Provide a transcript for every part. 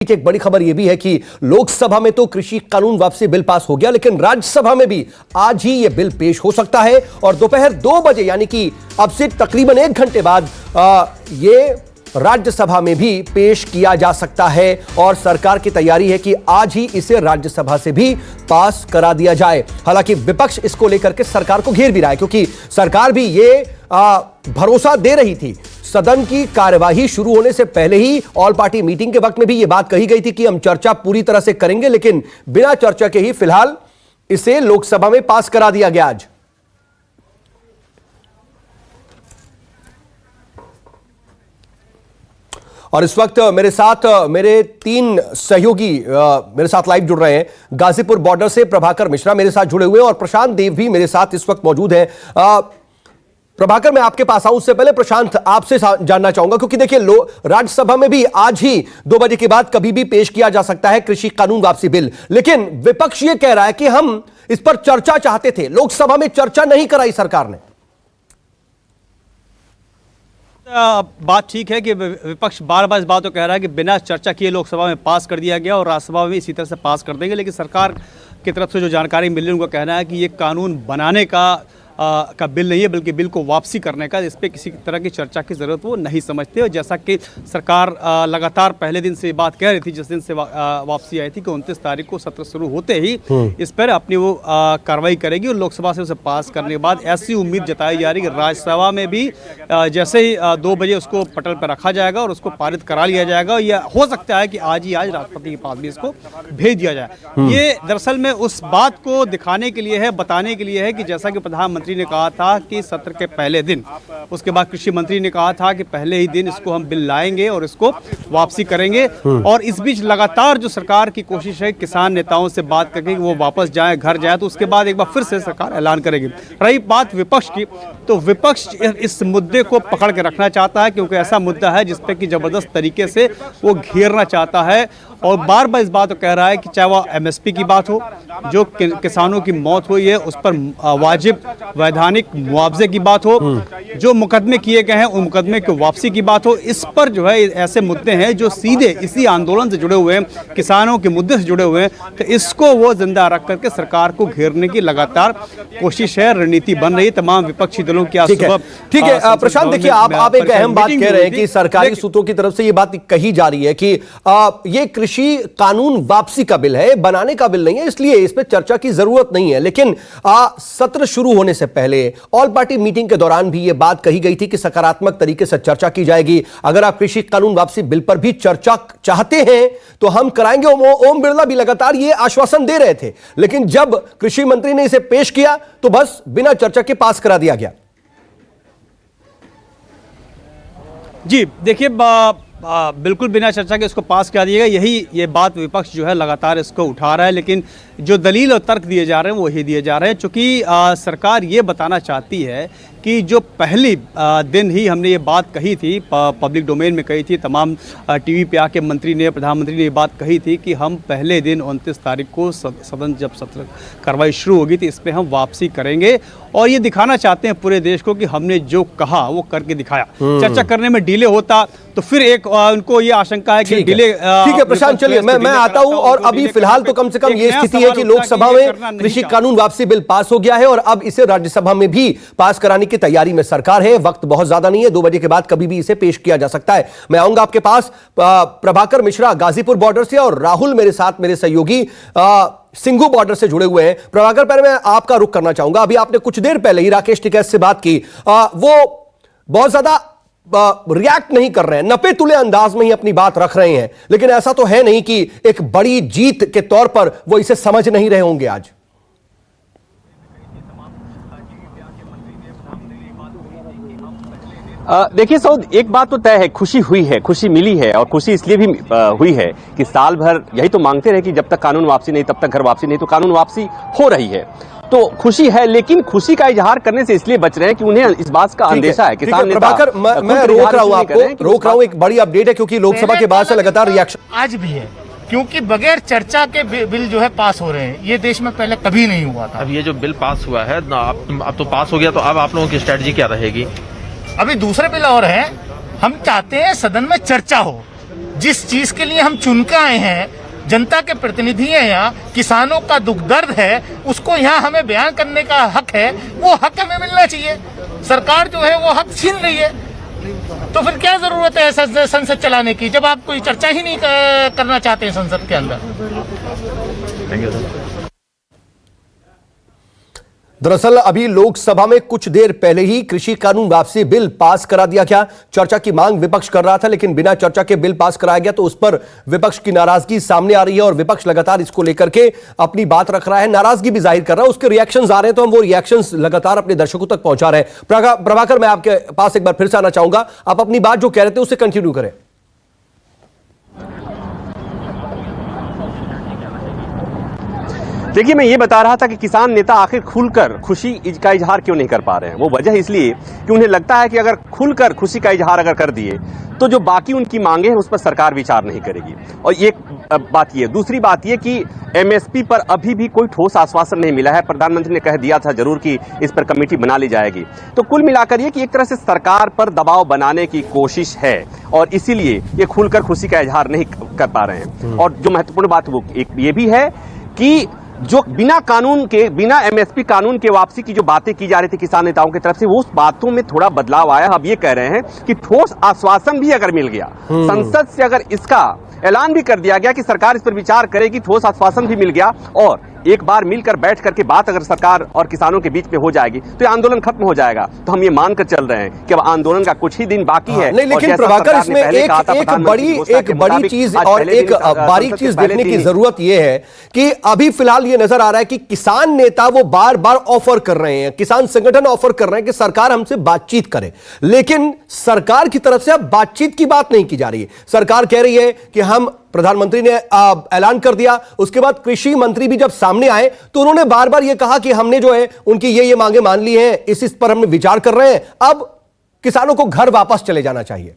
एक बड़ी खबर यह भी है कि लोकसभा में तो कृषि कानून वापसी बिल पास हो गया, लेकिन राज्यसभा में भी आज ही यह बिल पेश हो सकता है और दोपहर 2 बजे यानी कि अब से तकरीबन 1 घंटे बाद यह राज्यसभा में भी पेश किया जा सकता है और सरकार की तैयारी है कि आज ही इसे राज्यसभा से भी पास करा दिया जाए। हालांकि विपक्ष इसको लेकर के सरकार को घेर भी रहा है, क्योंकि सरकार भी यह भरोसा दे रही थी। सदन की कार्यवाही शुरू होने से पहले ही ऑल पार्टी मीटिंग के वक्त में भी यह बात कही गई थी कि हम चर्चा पूरी तरह से करेंगे, लेकिन बिना चर्चा के ही फिलहाल इसे लोकसभा में पास करा दिया गया आज। और इस वक्त मेरे साथ मेरे 3 सहयोगी मेरे साथ लाइव जुड़ रहे हैं। गाजीपुर बॉर्डर से प्रभाकर मिश्रा मेरे साथ जुड़े हुए हैं और प्रशांत देव भी मेरे साथ इस वक्त मौजूद है। प्रभाकर, मैं आपके पास आऊं उससे पहले प्रशांत आपसे जानना चाहूंगा, क्योंकि देखिए राज्यसभा में भी आज ही 2 बजे के बाद कभी भी पेश किया जा सकता है कृषि कानून वापसी बिल, लेकिन विपक्ष ये कह रहा है कि हम इस पर चर्चा चाहते थे, लोकसभा में चर्चा नहीं कराई सरकार ने। बात ठीक है कि विपक्ष बार बार इस बात को कह रहा है कि बिना चर्चा किए लोकसभा में पास कर दिया गया और राज्यसभा में इसी तरह से पास कर देंगे, लेकिन सरकार की तरफ से जो जानकारी मिल रही है उनका कहना है कि ये कानून बनाने का बिल नहीं है, बल्कि बिल को वापसी करने का, इस पर किसी तरह की चर्चा की ज़रूरत वो नहीं समझते। और जैसा कि सरकार लगातार पहले दिन से बात कह रही थी, जिस दिन से वापसी आई थी कि 29 तारीख को सत्र शुरू होते ही इस पर अपनी वो कार्रवाई करेगी और लोकसभा से उसे पास करने के बाद ऐसी उम्मीद जताई जा रही है कि राज्यसभा में भी जैसे ही 2 बजे उसको पटल पर रखा जाएगा और उसको पारित करा लिया जाएगा। यह हो सकता है कि आज ही आज राष्ट्रपति के पास भी इसको भेज दिया जाए। ये दरअसल में उस बात को दिखाने के लिए है, बताने के लिए है कि जैसा कि प्रधानमंत्री ने कहा था कि सत्र के पहले दिन, उसके बाद कृषि मंत्री ने कहा था कि पहले ही दिन इसको हम बिल लाएंगे और इसको वापसी करेंगे। और इस बीच लगातार जो सरकार की कोशिश है किसान नेताओं से बात करके कि वो वापस जाए, घर जाए, तो उसके बाद एक बार फिर से सरकार ऐलान करेगी। रही बात विपक्ष की, तो विपक्ष इस मुद्दे को पकड़ के रखना चाहता है, क्योंकि ऐसा मुद्दा है जिस पे कि जबरदस्त तरीके से वो घेरना चाहता है और बार बार इस बात को कह रहा है कि चाहे वो एमएसपी की बात हो, जो किसानों की मौत हुई है उस पर वाजिब वैधानिक मुआवजे की बात हो, जो मुकदमे किए गए हैं उन मुकदमे की वापसी की बात हो, इस पर जो है ऐसे मुद्दे हैं जो सीधे इसी आंदोलन से जुड़े हुए हैं, किसानों के मुद्दे से जुड़े हुए हैं, तो इसको वो जिंदा रख करके सरकार को घेरने की लगातार कोशिश है, रणनीति बन रही है तमाम विपक्षी दलों की। ठीक है प्रशांत, देखिए आप एक अहम बात कह रहे हैं कि सरकारी सूत्रों की तरफ से ये बात कही जा रही है कि ये कृषि कानून वापसी का बिल है, बनाने का बिल नहीं है, इसलिए इस पर चर्चा की जरूरत नहीं है। लेकिन सत्र शुरू होने से पहले ऑल पार्टी मीटिंग के दौरान भी यह बात कही गई थी कि सकारात्मक तरीके से चर्चा की जाएगी। अगर आप कृषि कानून वापसी बिल पर भी चर्चा चाहते हैं तो हम कराएंगे। ओम बिरला भी लगातार यह आश्वासन दे रहे थे, लेकिन जब कृषि मंत्री ने इसे पेश किया तो बस बिना चर्चा के पास करा दिया गया। जी देखिए, बिल्कुल बिना चर्चा के इसको पास कर दिएगा, ये बात विपक्ष जो है लगातार इसको उठा रहा है, लेकिन जो दलील और तर्क दिए जा रहे हैं वो ही दिए जा रहे हैं। चूँकि सरकार ये बताना चाहती है कि जो पहली दिन ही हमने ये बात कही थी, पब्लिक डोमेन में कही थी, तमाम टीवी पे आके मंत्री ने, प्रधानमंत्री ने ये बात कही थी कि हम पहले दिन 29 तारीख को सदन जब सत्र कार्रवाई शुरू होगी तो इस पर हम वापसी करेंगे और ये दिखाना चाहते हैं पूरे देश को कि हमने जो कहा वो करके दिखाया। चर्चा करने में डिले होता तो फिर उनको ये आशंका है कि डिले। ठीक है प्रशांत, चलिए मैं आता हूं और अभी फिलहाल तो कम से कम ये स्थिति है कि लोकसभा में कृषि कानून वापसी बिल पास हो गया है और अब इसे राज्यसभा में भी पास कराने की तैयारी में सरकार है। वक्त बहुत ज्यादा नहीं है, 2 बजे के बाद कभी भी इसे पेश किया जा सकता है। मैं आऊंगा आपके पास। प्रभाकर मिश्रा गाजीपुर बॉर्डर से और राहुल मेरे साथ, मेरे सहयोगी सिंघू बॉर्डर से जुड़े हुए हैं। प्रभाकर, पहले मैं आपका रुख करना चाहूंगा। अभी आपने कुछ देर पहले ही राकेश टिकैत से बात की, वो बहुत ज्यादा रिएक्ट नहीं कर रहे हैं, नपे तुले अंदाज में ही अपनी बात रख रहे हैं, लेकिन ऐसा तो है नहीं कि एक बड़ी जीत के तौर पर वो इसे समझ नहीं रहे होंगे आज। देखिए सऊद, एक बात तो तय है, खुशी हुई है, खुशी मिली है और खुशी इसलिए भी हुई है कि साल भर यही तो मांगते रहे कि जब तक कानून वापसी नहीं तब तक घर वापसी नहीं, तो कानून वापसी हो रही है तो खुशी है। लेकिन खुशी का इजहार करने से इसलिए बच रहे हैं कि उन्हें इस बात का अंदेशा है। किसान नेता, प्रभाकर, मैं रोक रहा हूं आपको, रोक रहा हूं। एक बड़ी अपडेट है क्योंकि लोकसभा के बाद से लगातार रिएक्शन आज भी है, क्योंकि बगैर चर्चा के बिल जो है पास हो रहे हैं। ये देश में पहले कभी नहीं हुआ था। अब ये जो बिल पास हुआ है अब तो पास हो गया, तो अब आप लोगों की स्ट्रेटजी क्या रहेगी? अभी दूसरे बिल और हैं, हम चाहते हैं सदन में चर्चा हो, जिस चीज के लिए हम चुन के आए हैं, जनता के प्रतिनिधि हैं, यहाँ किसानों का दुख दर्द है, उसको यहाँ हमें बयान करने का हक है, वो हक हमें मिलना चाहिए। सरकार जो है वो हक छीन रही है, तो फिर क्या जरूरत है संसद चलाने की, जब आप कोई चर्चा ही नहीं करना चाहते हैं संसद के अंदर। Thank you sir. दरअसल अभी लोकसभा में कुछ देर पहले ही कृषि कानून वापसी बिल पास करा दिया गया। चर्चा की मांग विपक्ष कर रहा था, लेकिन बिना चर्चा के बिल पास कराया गया, तो उस पर विपक्ष की नाराजगी सामने आ रही है और विपक्ष लगातार इसको लेकर के अपनी बात रख रहा है, नाराजगी भी जाहिर कर रहा है। उसके रिएक्शंस आ रहे हैं, तो हम वो रिएक्शंस लगातार अपने दर्शकों तक पहुंचा रहे हैं। प्रभाकर, मैं आपके पास एक बार फिर से आना चाहूंगा, आप अपनी बात जो कह रहे थे उसे कंटिन्यू करें। देखिए, मैं ये बता रहा था कि किसान नेता आखिर खुलकर खुशी का इजहार क्यों नहीं कर पा रहे हैं। वो वजह इसलिए कि उन्हें लगता है कि अगर खुलकर खुशी का इजहार अगर कर दिए तो जो बाकी उनकी मांगे हैं उस पर सरकार विचार नहीं करेगी। और एक बात ये, दूसरी बात ये कि एमएसपी पर अभी भी कोई ठोस आश्वासन नहीं मिला है। प्रधानमंत्री ने कह दिया था जरूर कि इस पर कमेटी बना ली जाएगी। तो कुल मिलाकर ये कि एक तरह से सरकार पर दबाव बनाने की कोशिश है और इसीलिए ये खुलकर खुशी का इजहार नहीं कर पा रहे हैं। और जो महत्वपूर्ण बात वो एक ये भी है कि जो बिना कानून के, बिना एमएसपी कानून के वापसी की जो बातें की जा रही थी किसान नेताओं की तरफ से, वो उस बातों में थोड़ा बदलाव आया। अब ये कह रहे हैं कि ठोस आश्वासन भी अगर मिल गया, संसद से अगर इसका ऐलान भी कर दिया गया कि सरकार इस पर विचार करेगी, ठोस आश्वासन भी मिल गया और एक बार मिलकर बैठ करके बात अगर सरकार और किसानों के बीच में हो जाएगी तो ये आंदोलन खत्म हो जाएगा। तो हम ये मानकर चल रहे हैं कि अब आंदोलन का कुछ ही दिन बाकी है। नहीं, लेकिन प्रभाकर, इसमें एक बड़ी चीज और एक बारीक चीज देखने की जरूरत यह है कि अभी फिलहाल ये नजर आ रहा है कि किसान नेता वो बार बार ऑफर कर रहे हैं, किसान संगठन ऑफर कर रहे हैं कि सरकार हमसे बातचीत करे, लेकिन सरकार की तरफ से अब बातचीत की बात नहीं की जा रही है। सरकार कह रही है कि हम, प्रधानमंत्री ने ऐलान कर दिया, उसके बाद कृषि मंत्री भी जब सामने आए तो उन्होंने बार बार यह कहा कि हमने जो है उनकी ये मांगे मान ली हैं, इस पर हमने विचार कर रहे हैं, अब किसानों को घर वापस चले जाना चाहिए।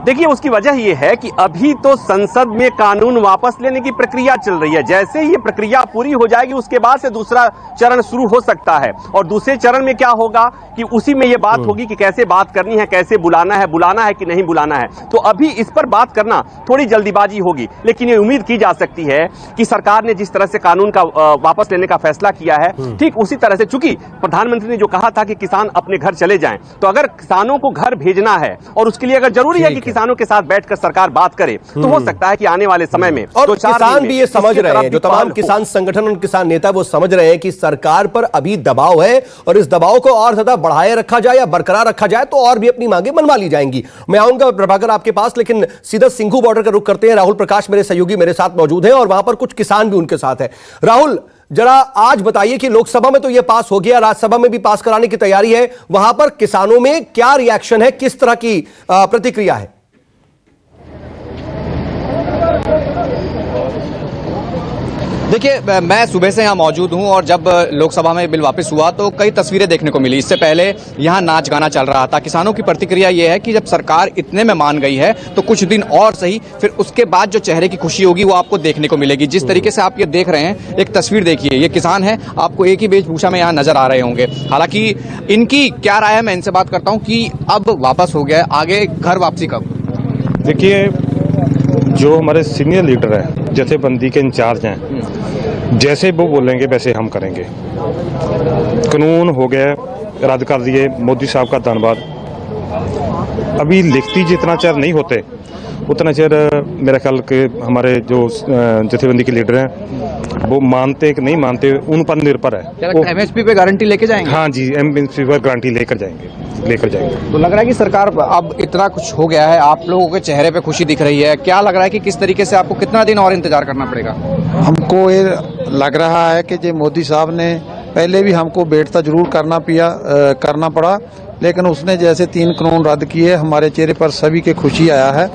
देखिए, उसकी वजह यह है कि अभी तो संसद में कानून वापस लेने की प्रक्रिया चल रही है। जैसे ही ये प्रक्रिया पूरी हो जाएगी उसके बाद से दूसरा चरण शुरू हो सकता है और दूसरे चरण में क्या होगा कि उसी में ये बात होगी कि कैसे बात करनी है, कैसे बुलाना है कि नहीं बुलाना है। तो अभी इस पर बात करना थोड़ी जल्दीबाजी होगी, लेकिन ये उम्मीद की जा सकती है कि सरकार ने जिस तरह से कानून का वापस लेने का फैसला किया है, ठीक उसी तरह से, चूंकि प्रधानमंत्री ने जो कहा था कि किसान अपने घर चले जाएं, तो अगर किसानों को घर भेजना है और उसके लिए अगर जरूरी है कि किसानों के साथ बैठकर सरकार बात करे, तो हो सकता है कि आने वाले समय में और किसान भी ये समझ रहे हैं, जो तमाम किसान संगठन और किसान नेता वो समझ रहे हैं कि सरकार पर अभी दबाव है और इस दबाव को और ज्यादा बढ़ाए रखा जाए या बरकरार रखा जाए तो और भी अपनी मांगे मनवा ली जाएंगी। मैं आऊंगा प्रभाकर आपके पास, लेकिन सीधा सिंघू बॉर्डर का रुख करते हैं। राहुल प्रकाश मेरे सहयोगी मेरे साथ मौजूद हैं और वहां पर कुछ किसान भी उनके साथ है। राहुल, जरा आज बताइए कि लोकसभा में तो यह पास हो गया, राज्यसभा में भी पास कराने की तैयारी है, वहां पर किसानों में क्या रिएक्शन है, किस तरह की प्रतिक्रिया है? देखिए, मैं सुबह से यहाँ मौजूद हूँ और जब लोकसभा में बिल वापस हुआ तो कई तस्वीरें देखने को मिली। इससे पहले यहाँ नाच गाना चल रहा था। किसानों की प्रतिक्रिया ये है कि जब सरकार इतने में मान गई है तो कुछ दिन और सही, फिर उसके बाद जो चेहरे की खुशी होगी वो आपको देखने को मिलेगी। जिस तरीके से आप ये देख रहे हैं, एक तस्वीर देखिए, ये किसान है, आपको एक ही वेशभूषा में यहाँ नजर आ रहे होंगे। हालांकि इनकी क्या राय है, मैं इनसे बात करता हूँ कि अब वापस हो गया, आगे घर वापसी कब? देखिए, जो हमारे सीनियर लीडर हैं, जथेबंदी के इंचार्ज हैं, जैसे वो बोलेंगे वैसे हम करेंगे। कानून हो गया, रद्द कर दिए, मोदी साहब का धन्यवाद। अभी लिखती जितना चेर नहीं होते उतना चेर मेरा ख्याल के हमारे जो जथेबंदी के लीडर हैं वो मानते कि नहीं मानते उन पर निर्भर है। वो एमएसपी पे गारंटी लेके जाएंगे? हाँ जी, एमएसपी पर गारंटी लेकर जाएंगे। तो लग रहा है कि सरकार अब इतना कुछ हो गया है, आप लोगों के चेहरे पे खुशी दिख रही है, क्या लग रहा है कि किस तरीके से आपको कितना दिन और इंतजार करना पड़ेगा? हमको ये लग रहा है कि जो मोदी साहब ने पहले भी हमको बैठता जरूर करना पड़ा, लेकिन उसने जैसे 3 कानून रद्द किए, हमारे चेहरे पर सभी के खुशी आया है।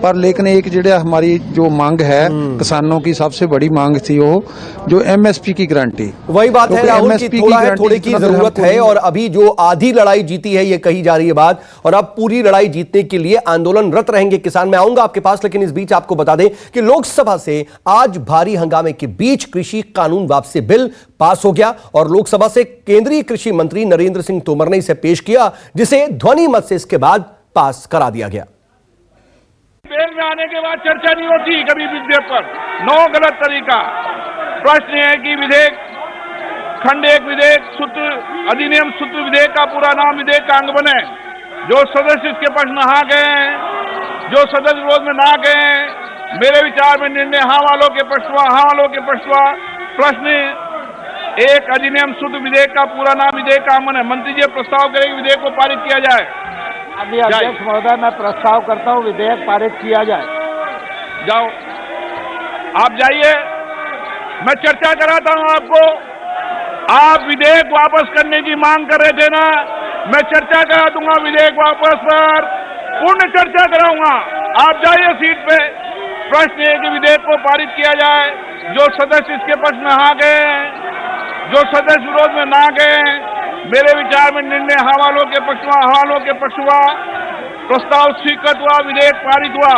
पर लेकिन एक जेड़ा हमारी जो मांग है किसानों की सबसे बड़ी मांग थी वो जो एमएसपी की गारंटी। वही बात है क्योंकि राहुल की MSP थोड़ा है गारंटी थोड़े की जितना देर जरूरत हमको है, और अभी जो आधी लड़ाई जीती है ये कही जा रही है बात, और अब पूरी लड़ाई जीतने के लिए आंदोलनरत रहेंगे किसान। मैं आऊंगा आपके पास, लेकिन इस बीच आपको बता दें कि लोकसभा से आज भारी हंगामे के बीच कृषि कानून वापसी बिल पास हो गया और लोकसभा से केंद्रीय कृषि मंत्री नरेंद्र सिंह तोमर ने इसे पेश किया, जिसे ध्वनि मत से इसके बाद पास करा दिया गया। बेल में आने के बाद चर्चा नहीं होती कभी विधेयक पर, नो गलत तरीका। प्रश्न है कि विधेयक खंड 1 विधेयक सूत्र अधिनियम सूत्र विधेयक का पूरा नाम विधेयक का अंग बने। जो सदस्य इसके पक्ष में हाँ गए हैं, जो सदस्य विरोध में ना गए हैं, मेरे विचार में निर्णय हाँ वालों के पक्ष हुआ, हाँ वालों के पक्ष हुआ। प्रश्न 1 अधिनियम सूत्र विधेयक का पूरा नाम विधेयक का अंग बने। मंत्री जी प्रस्ताव करेंगे विधेयक को पारित किया जाए। अध्यक्ष महोदय, मैं प्रस्ताव करता हूँ विधेयक पारित किया जाए। जाओ, आप जाइए, मैं चर्चा कराता हूं आपको। आप विधेयक वापस करने की मांग कर रहे थे ना, मैं चर्चा करा दूंगा विधेयक वापस पर, पूर्ण चर्चा कराऊंगा। आप जाइए सीट पे। प्रश्न है कि विधेयक को पारित किया जाए। जो सदस्य इसके पक्ष में हाँ गए, जो सदस्य विरोध में ना गए, मेरे विचार में निर्णय हाँ वालों के पक्ष हुआ, हाँ वालों के पक्ष हुआ। प्रस्ताव स्वीकृत हुआ, विधेयक पारित हुआ।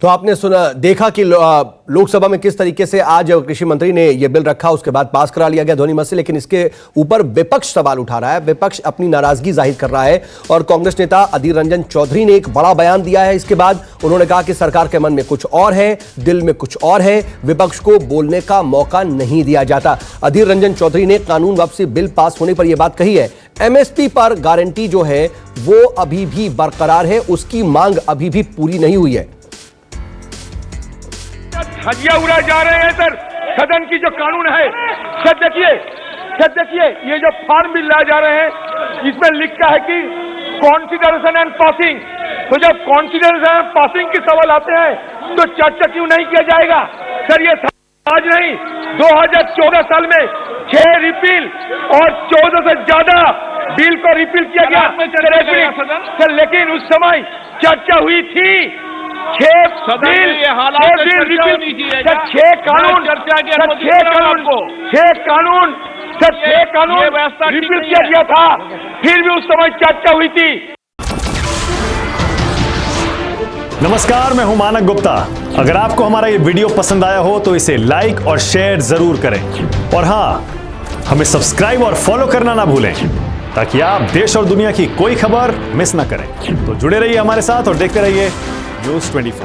तो आपने सुना, देखा कि लोकसभा में किस तरीके से आज कृषि मंत्री ने यह बिल रखा, उसके बाद पास करा लिया गया ध्वनि मत से, लेकिन इसके ऊपर विपक्ष सवाल उठा रहा है, विपक्ष अपनी नाराजगी जाहिर कर रहा है। और कांग्रेस नेता अधीर रंजन चौधरी ने एक बड़ा बयान दिया है। इसके बाद उन्होंने कहा कि सरकार के मन में कुछ और है, दिल में कुछ और है, विपक्ष को बोलने का मौका नहीं दिया जाता। अधीर रंजन चौधरी ने कानून वापसी बिल पास होने पर यह बात कही है। एमएसपी पर गारंटी जो है वो अभी भी बरकरार है, उसकी मांग अभी भी पूरी नहीं हुई है। धज्जियां उड़ाए जा रहे हैं सर, सदन की जो कानून है। सर देखिए ये जो फॉर्म बिल लाए जा रहे हैं, इसमें लिखा है कि कॉन्सिडरेशन एंड पासिंग। तो जब कॉन्सिडरेशन एंड पासिंग के सवाल आते हैं तो चर्चा क्यों नहीं किया जाएगा? सर ये आज नहीं, 2014 साल में 6 रिपील और 14 से ज्यादा बिल को रिपील किया गया सर, लेकिन उस समय चर्चा हुई थी। 6 बिल, 6 कानून रिपील किया गया था, फिर भी उस समय चर्चा हुई थी। नमस्कार, मैं हूं मानक गुप्ता। अगर आपको हमारा ये वीडियो पसंद आया हो तो इसे लाइक और शेयर जरूर करें, और हां, हमें सब्सक्राइब और फॉलो करना ना भूलें ताकि आप देश और दुनिया की कोई खबर मिस ना करें। तो जुड़े रहिए हमारे साथ और देखते रहिए न्यूज़ 24।